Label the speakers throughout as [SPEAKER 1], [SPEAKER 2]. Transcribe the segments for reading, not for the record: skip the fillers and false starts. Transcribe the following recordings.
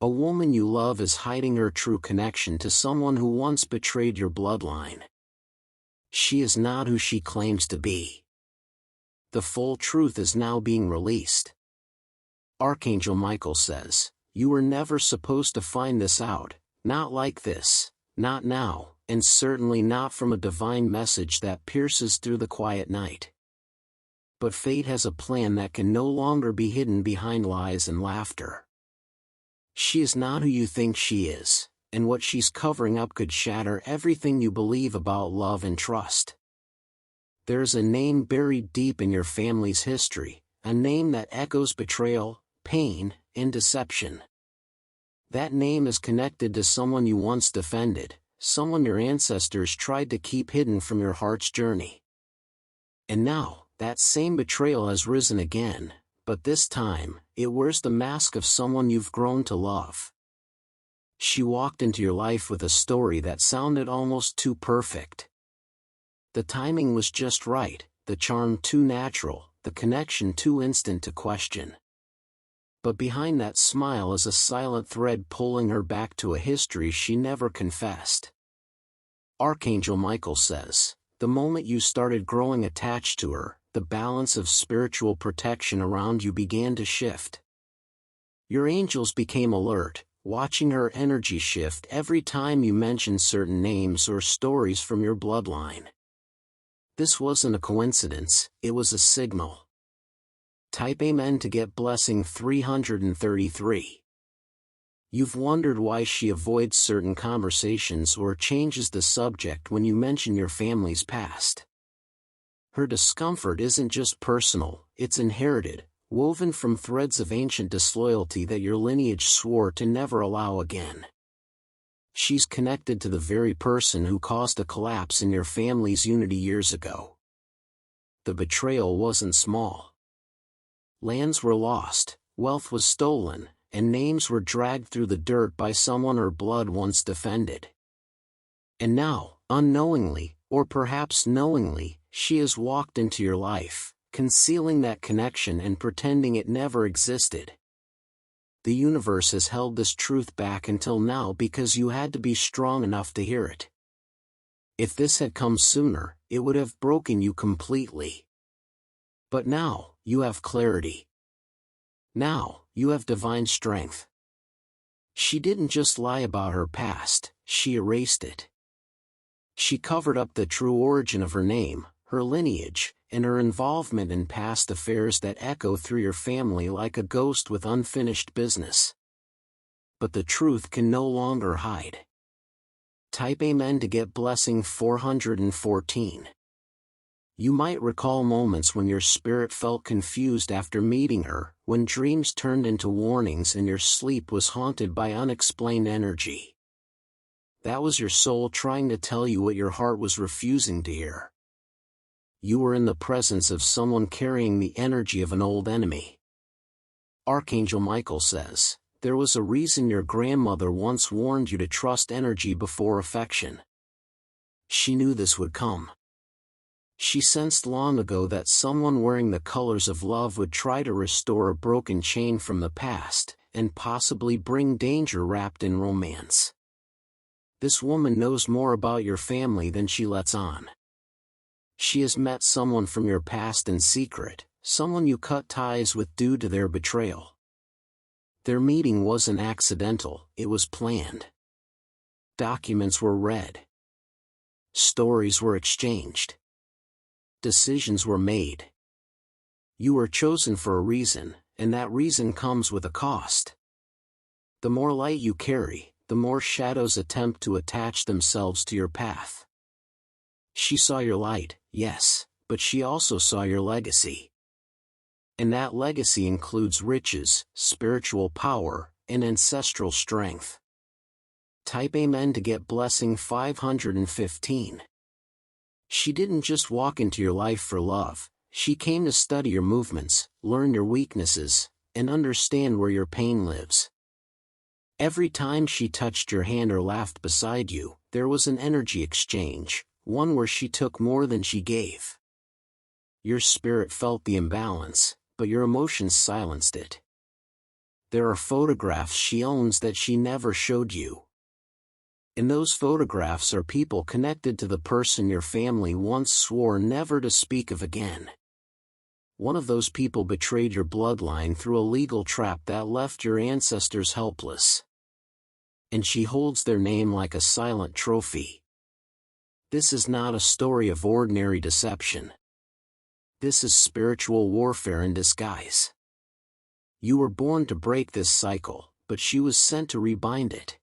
[SPEAKER 1] A woman you love is hiding her true connection to someone who once betrayed your bloodline. She is not who she claims to be. The full truth is now being released. Archangel Michael says, "You were never supposed to find this out, not like this, not now, and certainly not from a divine message that pierces through the quiet night. But fate has a plan that can no longer be hidden behind lies and laughter. She is not who you think she is, and what she's covering up could shatter everything you believe about love and trust. There's a name buried deep in your family's history, a name that echoes betrayal, pain, and deception. That name is connected to someone you once defended, someone your ancestors tried to keep hidden from your heart's journey. And now, that same betrayal has risen again, but this time, it wears the mask of someone you've grown to love. She walked into your life with a story that sounded almost too perfect. The timing was just right, the charm too natural, the connection too instant to question. But behind that smile is a silent thread pulling her back to a history she never confessed. Archangel Michael says, the moment you started growing attached to her, the balance of spiritual protection around you began to shift. Your angels became alert, watching her energy shift every time you mentioned certain names or stories from your bloodline. This wasn't a coincidence, it was a signal. Type Amen to get blessing 333. You've wondered why she avoids certain conversations or changes the subject when you mention your family's past. Her discomfort isn't just personal, it's inherited, woven from threads of ancient disloyalty that your lineage swore to never allow again. She's connected to the very person who caused a collapse in your family's unity years ago. The betrayal wasn't small. Lands were lost, wealth was stolen, and names were dragged through the dirt by someone her blood once defended. And now, unknowingly, or perhaps knowingly, she has walked into your life, concealing that connection and pretending it never existed. The universe has held this truth back until now because you had to be strong enough to hear it. If this had come sooner, it would have broken you completely. But now, you have clarity. Now, you have divine strength. She didn't just lie about her past, she erased it. She covered up the true origin of her name, her lineage, and her involvement in past affairs that echo through your family like a ghost with unfinished business. But the truth can no longer hide. Type Amen to get blessing 414. You might recall moments when your spirit felt confused after meeting her, when dreams turned into warnings and your sleep was haunted by unexplained energy. That was your soul trying to tell you what your heart was refusing to hear. You were in the presence of someone carrying the energy of an old enemy. Archangel Michael says, there was a reason your grandmother once warned you to trust energy before affection. She knew this would come. She sensed long ago that someone wearing the colors of love would try to restore a broken chain from the past, and possibly bring danger wrapped in romance. This woman knows more about your family than she lets on. She has met someone from your past in secret, someone you cut ties with due to their betrayal. Their meeting wasn't accidental, it was planned. Documents were read. Stories were exchanged. Decisions were made. You were chosen for a reason, and that reason comes with a cost. The more light you carry, the more shadows attempt to attach themselves to your path. She saw your light, yes, but she also saw your legacy. And that legacy includes riches, spiritual power, and ancestral strength. Type Amen to get blessing 515. She didn't just walk into your life for love, she came to study your movements, learn your weaknesses, and understand where your pain lives. Every time she touched your hand or laughed beside you, there was an energy exchange, one where she took more than she gave. Your spirit felt the imbalance, but your emotions silenced it. There are photographs she owns that she never showed you. In those photographs are people connected to the person your family once swore never to speak of again. One of those people betrayed your bloodline through a legal trap that left your ancestors helpless. And she holds their name like a silent trophy. This is not a story of ordinary deception. This is spiritual warfare in disguise. You were born to break this cycle, but she was sent to rebind it.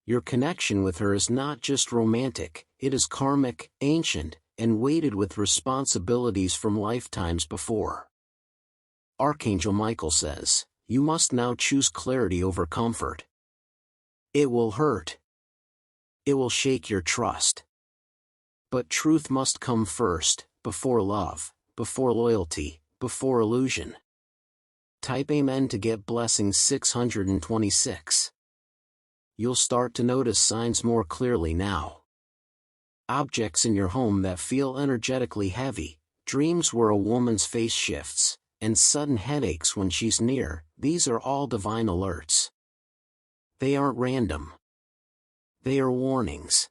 [SPEAKER 1] Your connection with her is not just romantic, it is karmic, ancient, and weighted with responsibilities from lifetimes before. Archangel Michael says, you must now choose clarity over comfort. It will hurt. It will shake your trust. But truth must come first, before love, before loyalty, before illusion. Type Amen to get blessings 626. You'll start to notice signs more clearly now. Objects in your home that feel energetically heavy, dreams where a woman's face shifts, and sudden headaches when she's near, these are all divine alerts. They aren't random. They are warnings.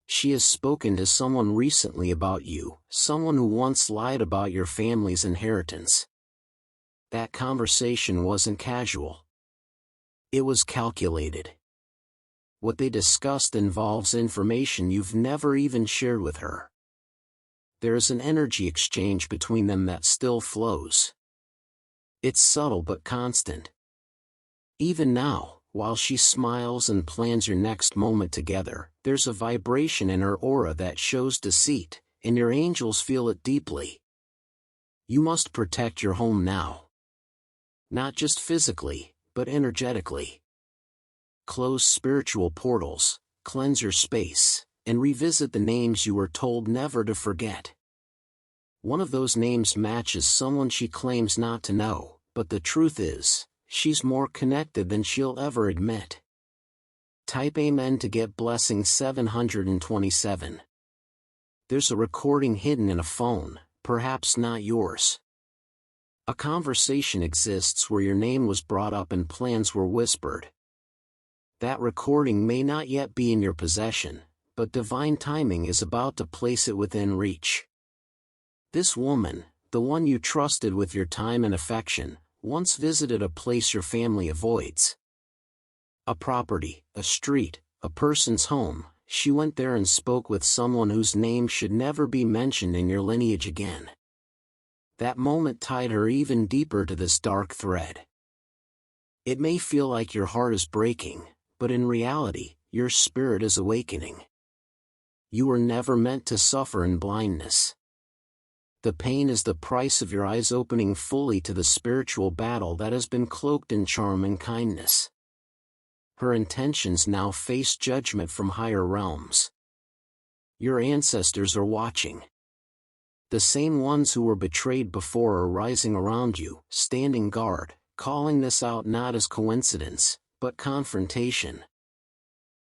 [SPEAKER 1] She has spoken to someone recently about you, someone who once lied about your family's inheritance. That conversation wasn't casual. It was calculated. What they discussed involves information you've never even shared with her. There is an energy exchange between them that still flows. It's subtle but constant. Even now, while she smiles and plans your next moment together, there's a vibration in her aura that shows deceit, and your angels feel it deeply. You must protect your home now. Not just physically, but energetically. Close spiritual portals, cleanse your space, and revisit the names you were told never to forget. One of those names matches someone she claims not to know, but the truth is, she's more connected than she'll ever admit. Type Amen to get blessing 727. There's a recording hidden in a phone, perhaps not yours. A conversation exists where your name was brought up and plans were whispered. That recording may not yet be in your possession, but divine timing is about to place it within reach. This woman, the one you trusted with your time and affection, once visited a place your family avoids. A property, a street, a person's home, she went there and spoke with someone whose name should never be mentioned in your lineage again. That moment tied her even deeper to this dark thread. It may feel like your heart is breaking, but in reality, your spirit is awakening. You were never meant to suffer in blindness. The pain is the price of your eyes opening fully to the spiritual battle that has been cloaked in charm and kindness. Her intentions now face judgment from higher realms. Your ancestors are watching. The same ones who were betrayed before are rising around you, standing guard, calling this out not as coincidence, but confrontation.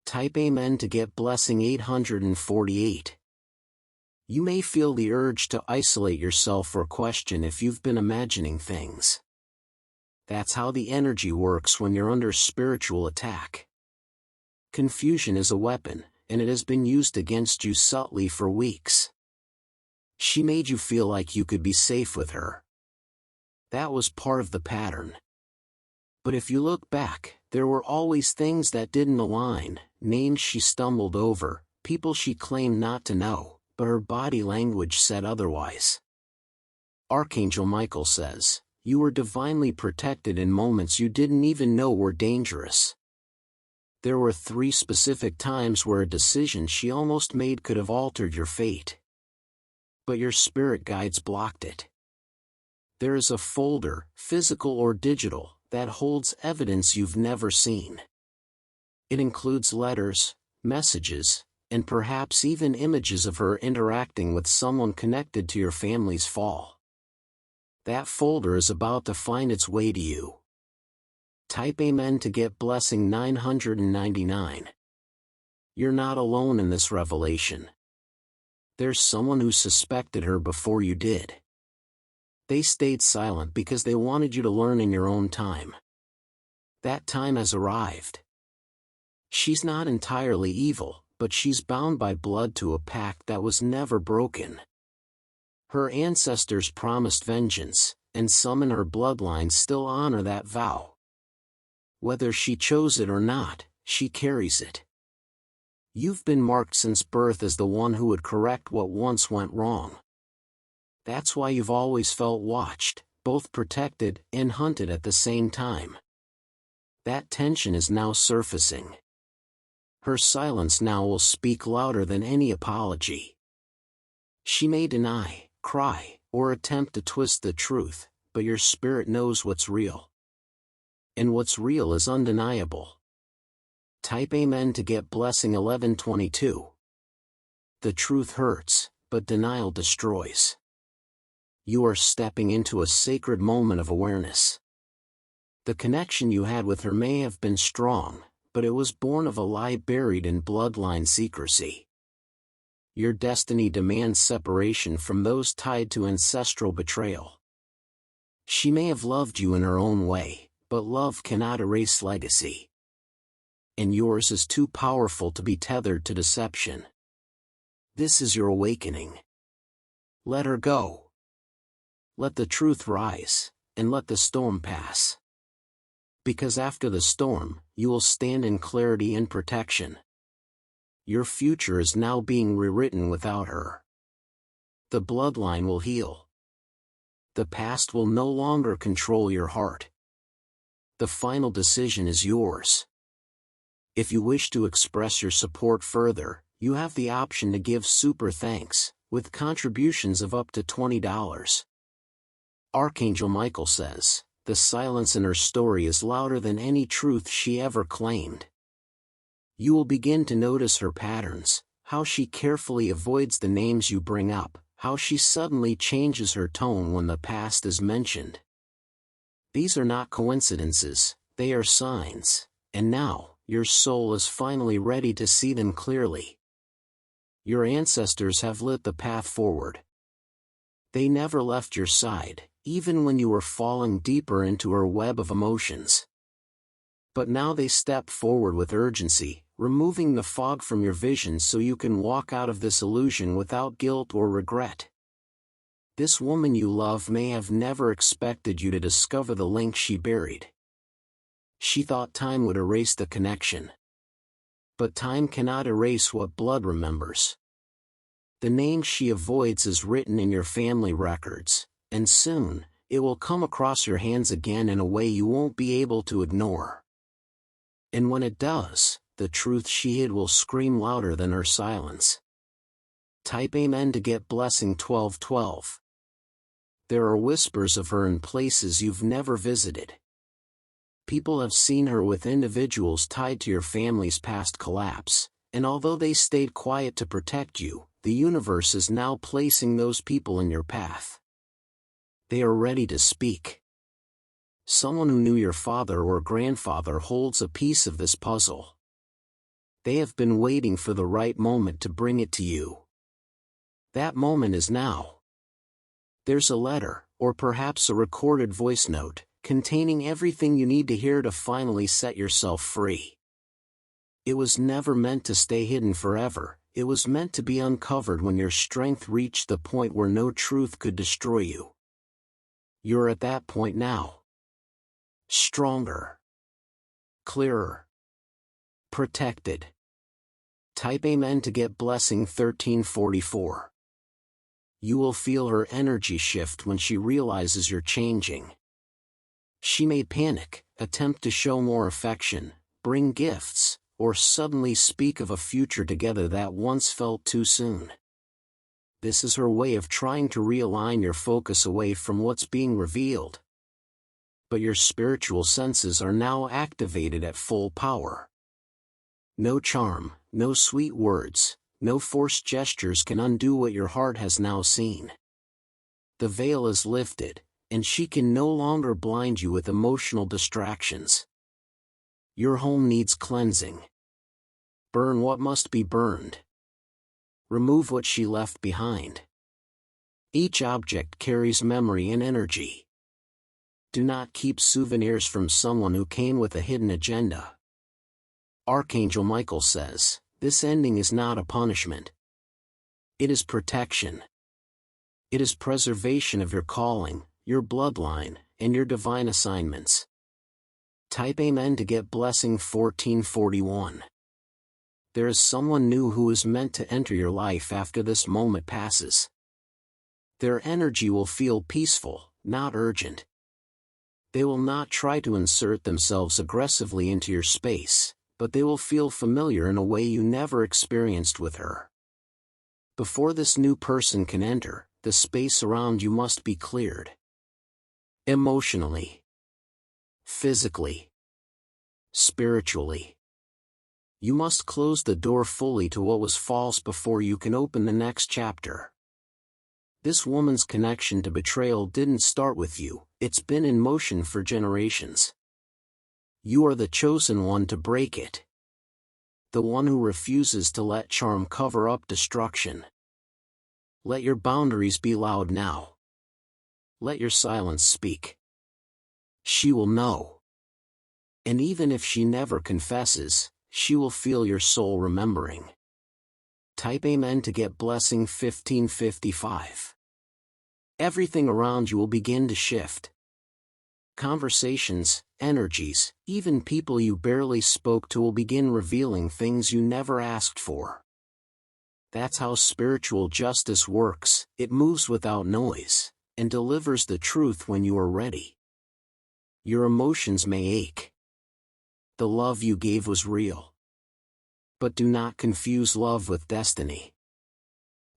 [SPEAKER 1] Type Amen to get blessing 848. You may feel the urge to isolate yourself or question if you've been imagining things. That's how the energy works when you're under spiritual attack. Confusion is a weapon, and it has been used against you subtly for weeks. She made you feel like you could be safe with her. That was part of the pattern. But if you look back, there were always things that didn't align, names she stumbled over, people she claimed not to know, but her body language said otherwise. Archangel Michael says, you were divinely protected in moments you didn't even know were dangerous. There were 3 specific times where a decision she almost made could have altered your fate. But your spirit guides blocked it. There is a folder, physical or digital, that holds evidence you've never seen. It includes letters, messages, and perhaps even images of her interacting with someone connected to your family's fall. That folder is about to find its way to you. Type Amen to get blessing 999. You're not alone in this revelation. There's someone who suspected her before you did. They stayed silent because they wanted you to learn in your own time. That time has arrived. She's not entirely evil, but she's bound by blood to a pact that was never broken. Her ancestors promised vengeance, and some in her bloodline still honor that vow. Whether she chose it or not, she carries it. You've been marked since birth as the one who would correct what once went wrong. That's why you've always felt watched, both protected and hunted at the same time. That tension is now surfacing. Her silence now will speak louder than any apology. She may deny, cry, or attempt to twist the truth, but your spirit knows what's real. And what's real is undeniable. Type Amen to get blessing 1122. The truth hurts, but denial destroys. You are stepping into a sacred moment of awareness. The connection you had with her may have been strong, but it was born of a lie buried in bloodline secrecy. Your destiny demands separation from those tied to ancestral betrayal. She may have loved you in her own way, but love cannot erase legacy. And yours is too powerful to be tethered to deception. This is your awakening. Let her go. Let the truth rise, and let the storm pass. Because after the storm, you will stand in clarity and protection. Your future is now being rewritten without her. The bloodline will heal. The past will no longer control your heart. The final decision is yours. If you wish to express your support further, you have the option to give super thanks, with contributions of up to $20. Archangel Michael says, the silence in her story is louder than any truth she ever claimed. You will begin to notice her patterns, how she carefully avoids the names you bring up, how she suddenly changes her tone when the past is mentioned. These are not coincidences, they are signs, and now, your soul is finally ready to see them clearly. Your ancestors have lit the path forward. They never left your side, even when you were falling deeper into her web of emotions. But now they step forward with urgency, removing the fog from your vision so you can walk out of this illusion without guilt or regret. This woman you love may have never expected you to discover the link she buried. She thought time would erase the connection. But time cannot erase what blood remembers. The name she avoids is written in your family records, and soon, it will come across your hands again in a way you won't be able to ignore. And when it does, the truth she hid will scream louder than her silence. Type Amen to get blessing 1212. There are whispers of her in places you've never visited. People have seen her with individuals tied to your family's past collapse, and although they stayed quiet to protect you, the universe is now placing those people in your path. They are ready to speak. Someone who knew your father or grandfather holds a piece of this puzzle. They have been waiting for the right moment to bring it to you. That moment is now. There's a letter, or perhaps a recorded voice note, containing everything you need to hear to finally set yourself free. It was never meant to stay hidden forever, it was meant to be uncovered when your strength reached the point where no truth could destroy you. You're at that point now. Stronger. Clearer. Protected. Type Amen to get blessing 1344. You will feel her energy shift when she realizes you're changing. She may panic, attempt to show more affection, bring gifts, or suddenly speak of a future together that once felt too soon. This is her way of trying to realign your focus away from what's being revealed. But your spiritual senses are now activated at full power. No charm, no sweet words, no forced gestures can undo what your heart has now seen. The veil is lifted, and she can no longer blind you with emotional distractions. Your home needs cleansing. Burn what must be burned. Remove what she left behind. Each object carries memory and energy. Do not keep souvenirs from someone who came with a hidden agenda. Archangel Michael says, this ending is not a punishment. It is protection. It is preservation of your calling, your bloodline, and your divine assignments. Type Amen to get blessing 1441. There is someone new who is meant to enter your life after this moment passes. Their energy will feel peaceful, not urgent. They will not try to insert themselves aggressively into your space, but they will feel familiar in a way you never experienced with her. Before this new person can enter, the space around you must be cleared. Emotionally, physically, spiritually. You must close the door fully to what was false before you can open the next chapter. This woman's connection to betrayal didn't start with you, it's been in motion for generations. You are the chosen one to break it. The one who refuses to let charm cover up destruction. Let your boundaries be loud now. Let your silence speak. She will know. And even if she never confesses, she will feel your soul remembering. Type Amen to get blessing 1555. Everything around you will begin to shift. Conversations, energies, even people you barely spoke to will begin revealing things you never asked for. That's how spiritual justice works. It moves without noise, and delivers the truth when you are ready. Your emotions may ache. The love you gave was real. But do not confuse love with destiny.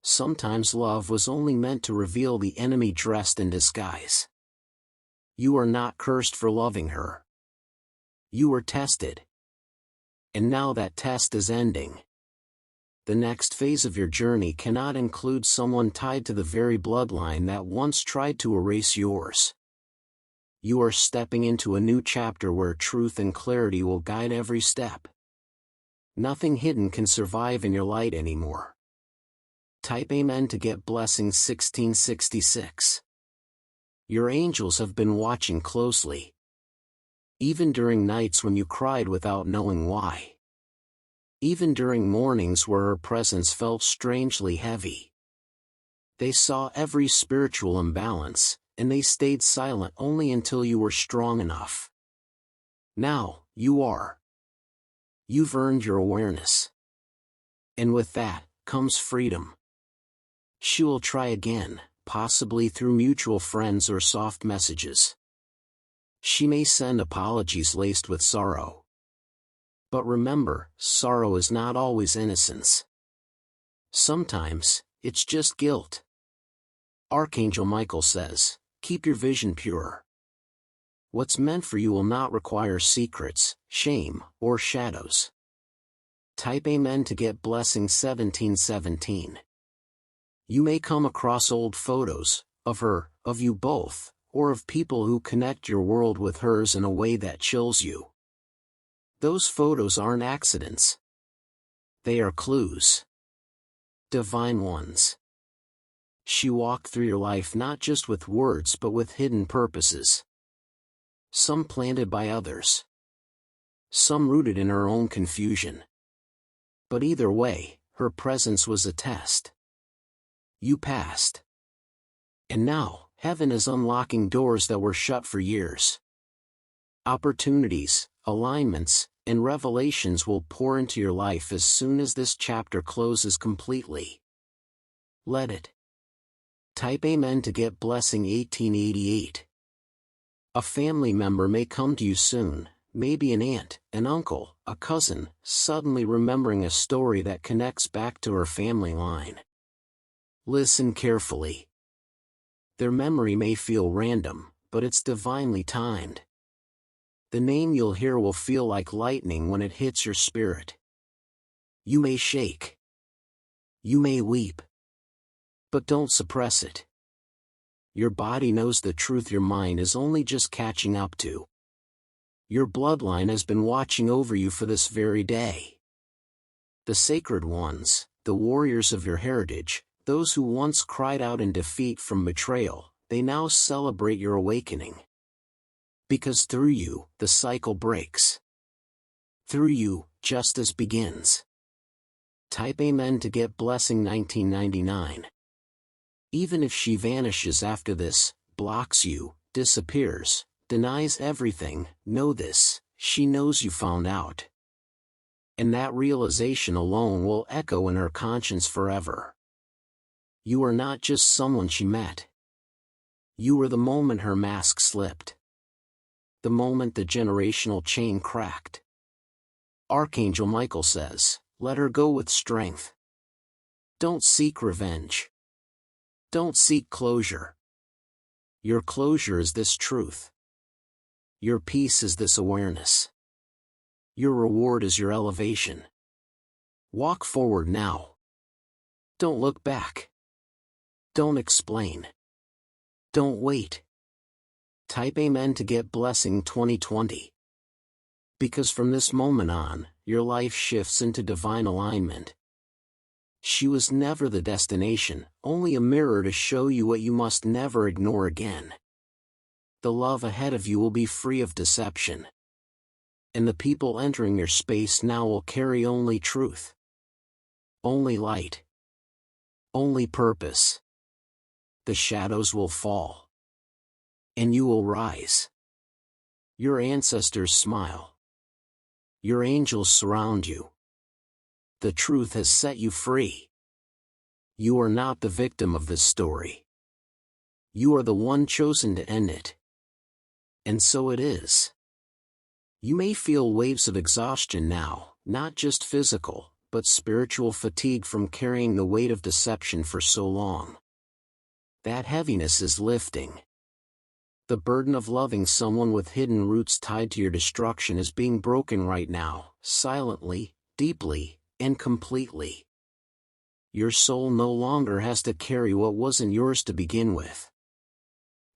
[SPEAKER 1] Sometimes love was only meant to reveal the enemy dressed in disguise. You are not cursed for loving her. You were tested. And now that test is ending. The next phase of your journey cannot include someone tied to the very bloodline that once tried to erase yours. You are stepping into a new chapter where truth and clarity will guide every step. Nothing hidden can survive in your light anymore. Type Amen to get blessing 1666. Your angels have been watching closely. Even during nights when you cried without knowing why. Even during mornings where her presence felt strangely heavy. They saw every spiritual imbalance, and they stayed silent only until you were strong enough. Now, you are. You've earned your awareness. And with that, comes freedom. She will try again, possibly through mutual friends or soft messages. She may send apologies laced with sorrow. But remember, sorrow is not always innocence. Sometimes, it's just guilt. Archangel Michael says, keep your vision pure. What's meant for you will not require secrets, shame, or shadows. Type Amen to get blessing 1717. You may come across old photos, of her, of you both, or of people who connect your world with hers in a way that chills you. Those photos aren't accidents. They are clues. Divine ones. She walked through your life not just with words but with hidden purposes. Some planted by others. Some rooted in her own confusion. But either way, her presence was a test. You passed. And now, heaven is unlocking doors that were shut for years. Opportunities, alignments, and revelations will pour into your life as soon as this chapter closes completely. Let it. Type Amen to get blessing 1888. A family member may come to you soon, maybe an aunt, an uncle, a cousin, suddenly remembering a story that connects back to her family line. Listen carefully. Their memory may feel random, but it's divinely timed. The name you'll hear will feel like lightning when it hits your spirit. You may shake. You may weep. But don't suppress it. Your body knows the truth your mind is only just catching up to. Your bloodline has been watching over you for this very day. The sacred ones, the warriors of your heritage, those who once cried out in defeat from betrayal, they now celebrate your awakening. Because through you, the cycle breaks. Through you, justice begins. Type Amen to get blessing 1999. Even if she vanishes after this, blocks you, disappears, denies everything, know this, she knows you found out. And that realization alone will echo in her conscience forever. You are not just someone she met. You were the moment her mask slipped. The moment the generational chain cracked. Archangel Michael says, let her go with strength. Don't seek revenge. Don't seek closure. Your closure is this truth. Your peace is this awareness. Your reward is your elevation. Walk forward now. Don't look back. Don't explain. Don't wait. Type Amen to get blessing 2020. Because from this moment on, your life shifts into divine alignment. She was never the destination, only a mirror to show you what you must never ignore again. The love ahead of you will be free of deception. And the people entering your space now will carry only truth. Only light. Only purpose. The shadows will fall. And you will rise. Your ancestors smile. Your angels surround you. The truth has set you free. You are not the victim of this story. You are the one chosen to end it. And so it is. You may feel waves of exhaustion now, not just physical, but spiritual fatigue from carrying the weight of deception for so long. That heaviness is lifting. The burden of loving someone with hidden roots tied to your destruction is being broken right now, silently, deeply, and completely. Your soul no longer has to carry what wasn't yours to begin with.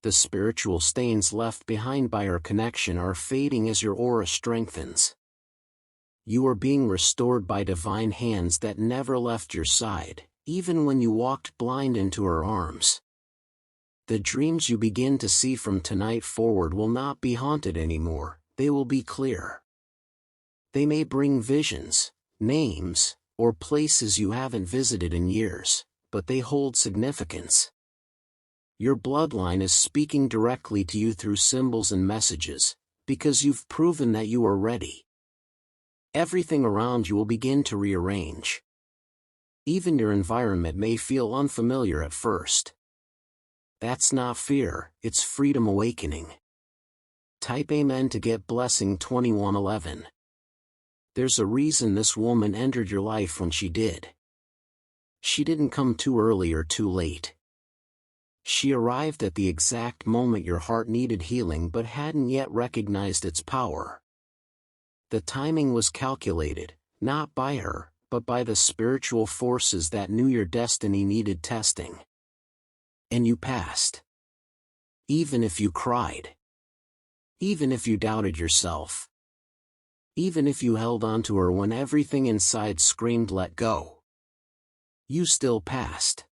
[SPEAKER 1] The spiritual stains left behind by our connection are fading as your aura strengthens. You are being restored by divine hands that never left your side, even when you walked blind into her arms. The dreams you begin to see from tonight forward will not be haunted anymore, they will be clear. They may bring visions, names, or places you haven't visited in years, but they hold significance. Your bloodline is speaking directly to you through symbols and messages, because you've proven that you are ready. Everything around you will begin to rearrange. Even your environment may feel unfamiliar at first. That's not fear, it's freedom awakening. Type Amen to get blessing 2111. There's a reason this woman entered your life when she did. She didn't come too early or too late. She arrived at the exact moment your heart needed healing but hadn't yet recognized its power. The timing was calculated, not by her, but by the spiritual forces that knew your destiny needed testing. And you passed. Even if you cried. Even if you doubted yourself. Even if you held on to her when everything inside screamed let go. You still passed.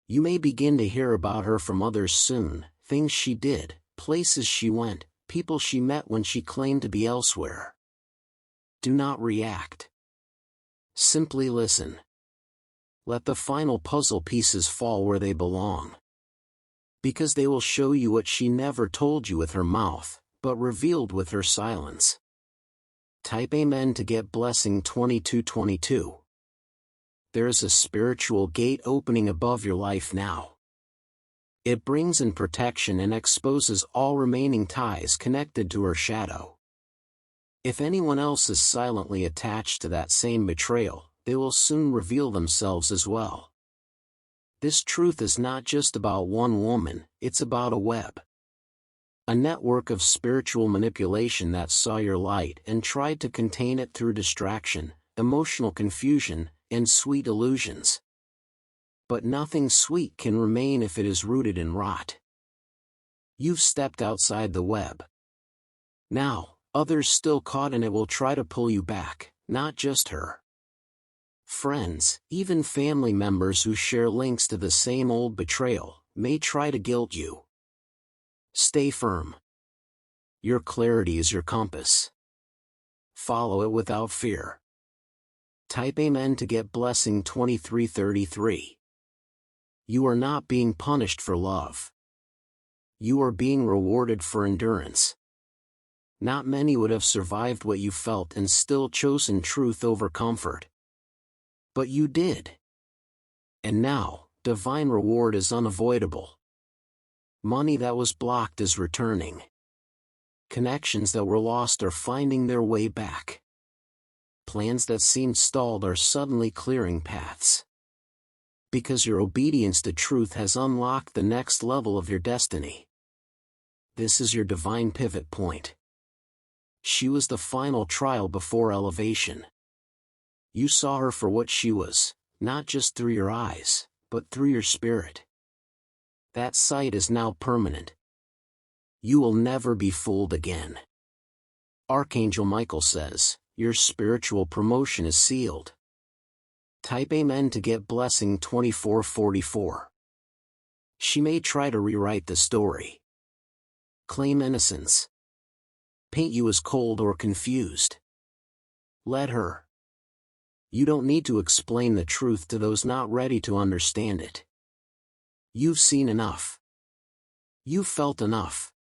[SPEAKER 1] You may begin to hear about her from others soon, things she did, places she went, people she met when she claimed to be elsewhere. Do not react. Simply listen. Let the final puzzle pieces fall where they belong. Because they will show you what she never told you with her mouth, but revealed with her silence. Type Amen to get blessing 2222. There is a spiritual gate opening above your life now. It brings in protection and exposes all remaining ties connected to her shadow. If anyone else is silently attached to that same betrayal, they will soon reveal themselves as well. This truth is not just about one woman, it's about a web. A network of spiritual manipulation that saw your light and tried to contain it through distraction, emotional confusion, and sweet illusions. But nothing sweet can remain if it is rooted in rot. You've stepped outside the web. Now, others still caught in it will try to pull you back, not just her. Friends, even family members who share links to the same old betrayal, may try to guilt you. Stay firm. Your clarity is your compass. Follow it without fear. Type Amen to get blessing 2333. You are not being punished for love. You are being rewarded for endurance. Not many would have survived what you felt and still chosen truth over comfort. But you did. And now, divine reward is unavoidable. Money that was blocked is returning. Connections that were lost are finding their way back. Plans that seemed stalled are suddenly clearing paths. Because your obedience to truth has unlocked the next level of your destiny. This is your divine pivot point. She was the final trial before elevation. You saw her for what she was, not just through your eyes, but through your spirit. That sight is now permanent. You will never be fooled again. Archangel Michael says, your spiritual promotion is sealed. Type Amen to get blessing 2444. She may try to rewrite the story. Claim innocence. Paint you as cold or confused. Let her. You don't need to explain the truth to those not ready to understand it. You've seen enough. You've felt enough.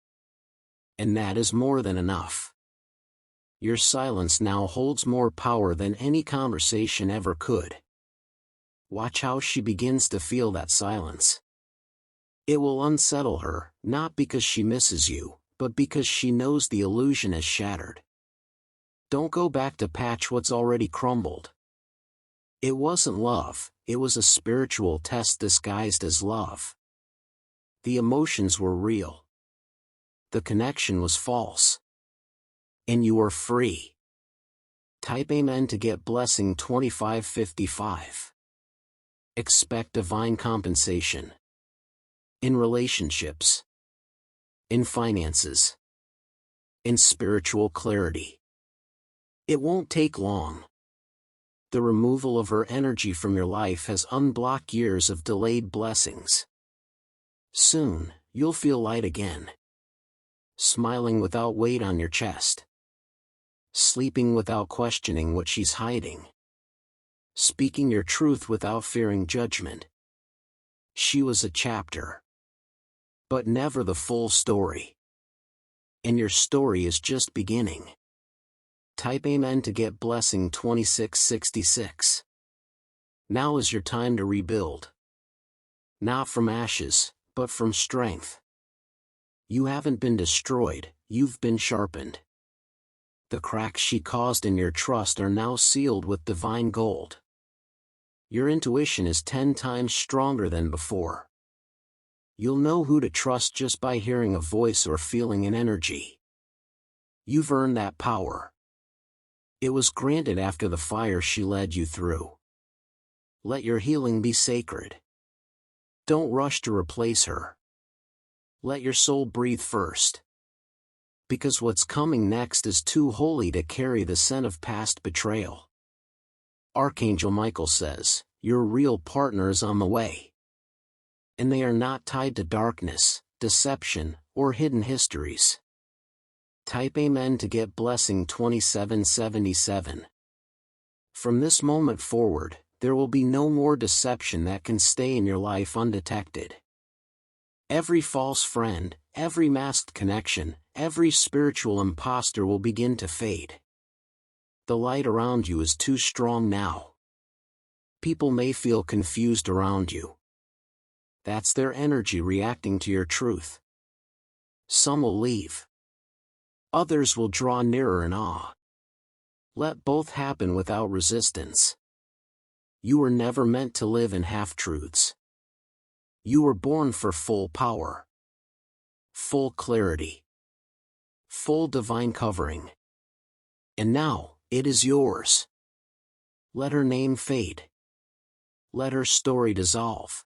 [SPEAKER 1] And that is more than enough. Your silence now holds more power than any conversation ever could. Watch how she begins to feel that silence. It will unsettle her, not because she misses you, but because she knows the illusion is shattered. Don't go back to patch what's already crumbled. It wasn't love, it was a spiritual test disguised as love. The emotions were real. The connection was false. And you are free. Type Amen to get blessing 2555. Expect divine compensation. In relationships. In finances. In spiritual clarity. It won't take long. The removal of her energy from your life has unblocked years of delayed blessings. Soon, you'll feel light again. Smiling without weight on your chest. Sleeping without questioning what she's hiding. Speaking your truth without fearing judgment. She was a chapter. But never the full story. And your story is just beginning. Type Amen to get blessing 2666. Now is your time to rebuild. Not from ashes, but from strength. You haven't been destroyed, you've been sharpened. The cracks she caused in your trust are now sealed with divine gold. Your intuition is 10 times stronger than before. You'll know who to trust just by hearing a voice or feeling an energy. You've earned that power. It was granted after the fire she led you through. Let your healing be sacred. Don't rush to replace her. Let your soul breathe first. Because what's coming next is too holy to carry the scent of past betrayal. Archangel Michael says, your real partner is on the way. And they are not tied to darkness, deception, or hidden histories. Type Amen to get blessing 2777. From this moment forward, there will be no more deception that can stay in your life undetected. Every false friend, every masked connection, every spiritual imposter will begin to fade. The light around you is too strong now. People may feel confused around you. That's their energy reacting to your truth. Some will leave. Others will draw nearer in awe. Let both happen without resistance. You were never meant to live in half-truths. You were born for full power. Full clarity. Full divine covering. And now, it is yours. Let her name fade. Let her story dissolve.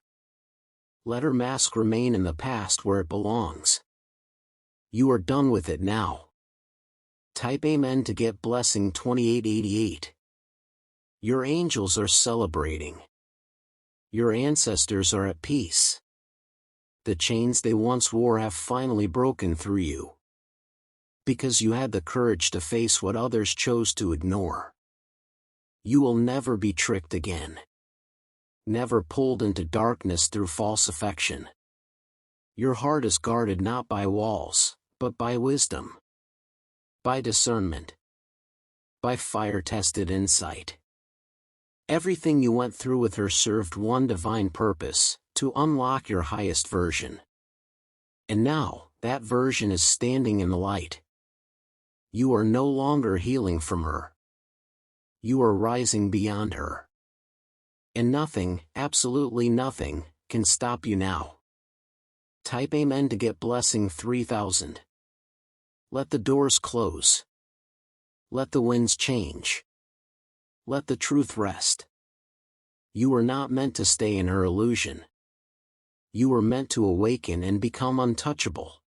[SPEAKER 1] Let her mask remain in the past where it belongs. You are done with it now. Type Amen to get blessing 2888. Your angels are celebrating. Your ancestors are at peace. The chains they once wore have finally broken through you. Because you had the courage to face what others chose to ignore. You will never be tricked again. Never pulled into darkness through false affection. Your heart is guarded not by walls, but by wisdom. By discernment. By fire-tested insight. Everything you went through with her served one divine purpose, to unlock your highest version. And now, that version is standing in the light. You are no longer healing from her. You are rising beyond her. And nothing, absolutely nothing, can stop you now. Type Amen to get blessing 3000. Let the doors close. Let the winds change. Let the truth rest. You were not meant to stay in her illusion. You were meant to awaken and become untouchable.